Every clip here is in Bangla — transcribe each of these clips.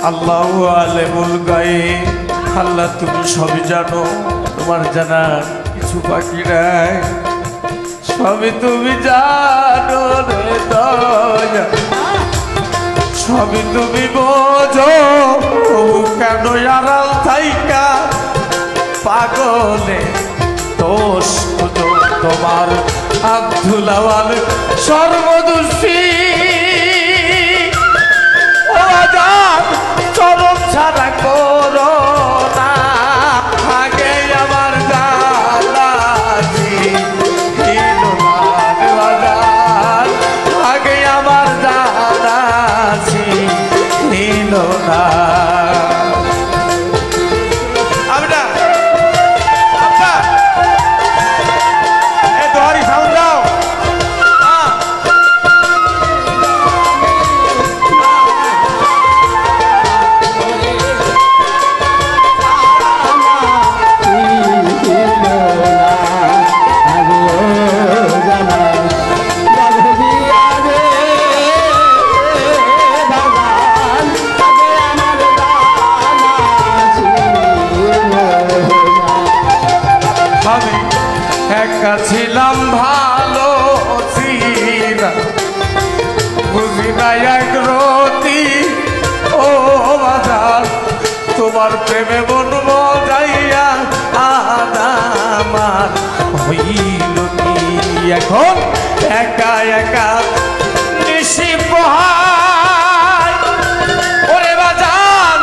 আল্লাহু আলিমুল গায়ব। আল্লাহ তুমি সবই জানো, তোমার জানার কিছু বাকি নাই। সবই তুমি জানো রে দয়া, সবই তুমি বোঝো, তবু কেন আড়াল থাইকা পাগলে দোষ খুঁজো। তোমার আব্দুল আওয়াল সর্বদোষী, চরম ছাড়া করো না। আগে আমার জানাছি আগে আমার জানাছি ছিল না। ছিলাম ভালো বুঝি না এক রতি ও বাজার, তোমার প্রেমে মন মজাইয়া আমার হইল কি এখন একা একা নিশি পোহায়। ওরে বাজার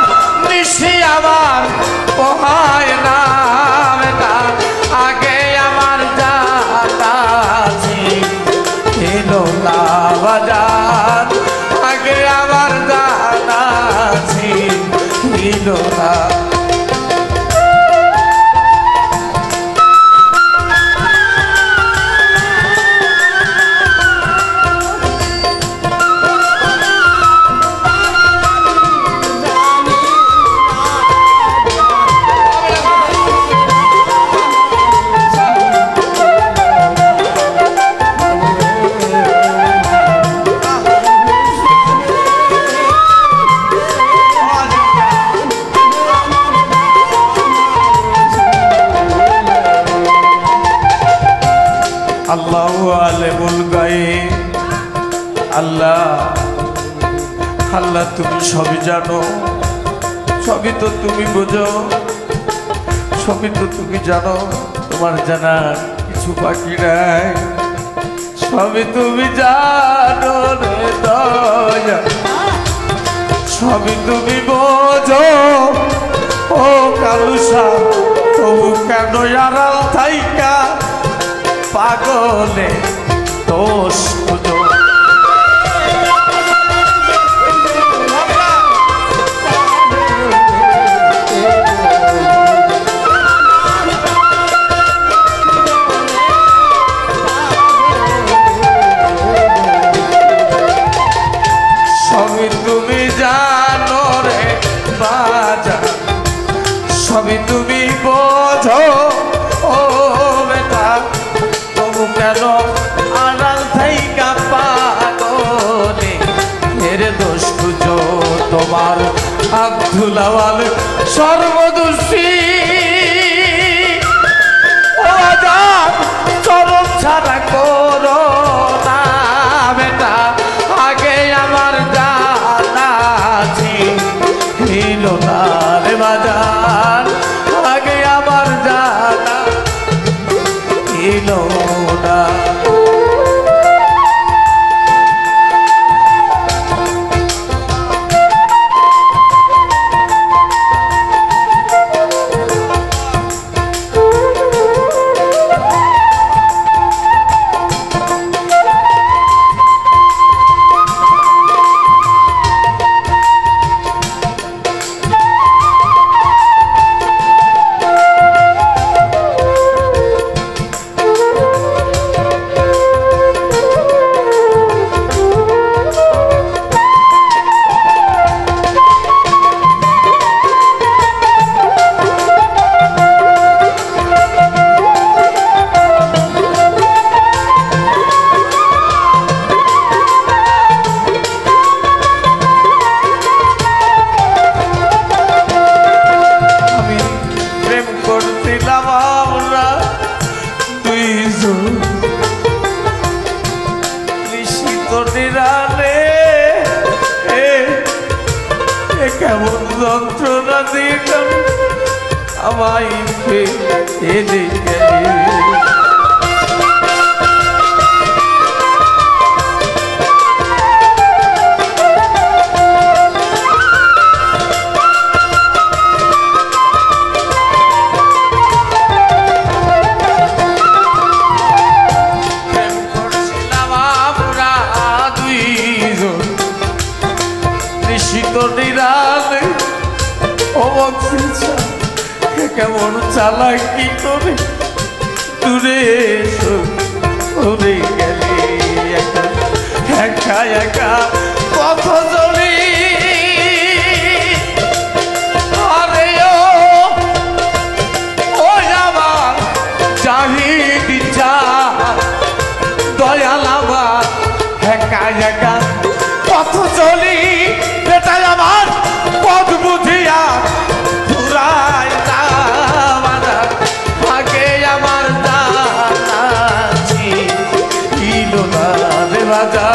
নিশি আমার পোহায় না। আগে আমার জানাছি ছিল না বাজার, আগে আমার জানাছি ছিল না। আল্লাহু আলিমুল গায়ব। আল্লাহ আল্লাহ তুমি সবই জানো, সবই তো তুমি বোঝো, সবই তো তুমি জানো, তোমার জানার কিছু বাকি নাই। সবই তুমি জানো রে দয়া, সবই তুমি বোঝো, ও কালুসা তবু কেন আড়াল থাইকা পাগলে দোষ খুঁজো। সবই তুমি জানো রে বাজা, সবই তুমি বোঝো, ও বেটা তবু কেন আড়াল থাইকা পাগলে এর দোষ খুঁজো। তোমার আব্দুল আওয়াল সর্বদোষী, চরম ছাড়া করো না বেটা। আগে আমার জানাছি ছিল না রে বাজার, আগে আমার জানা ছিল না। কেমন যন্ত্রণা দিয়ে আমায় এনে গেলি কেমন চালাকি করে দূরে দূরে গেলি একা একা পথ চলি আরে ও আমার জাহিদ চা দয়াল আমার একা একা পথ চলি বেটাই আমার পথ বুঝিয়া ঘুরাই আগে আমার দাঁড়াচ্ছি ইলো না রে বাজা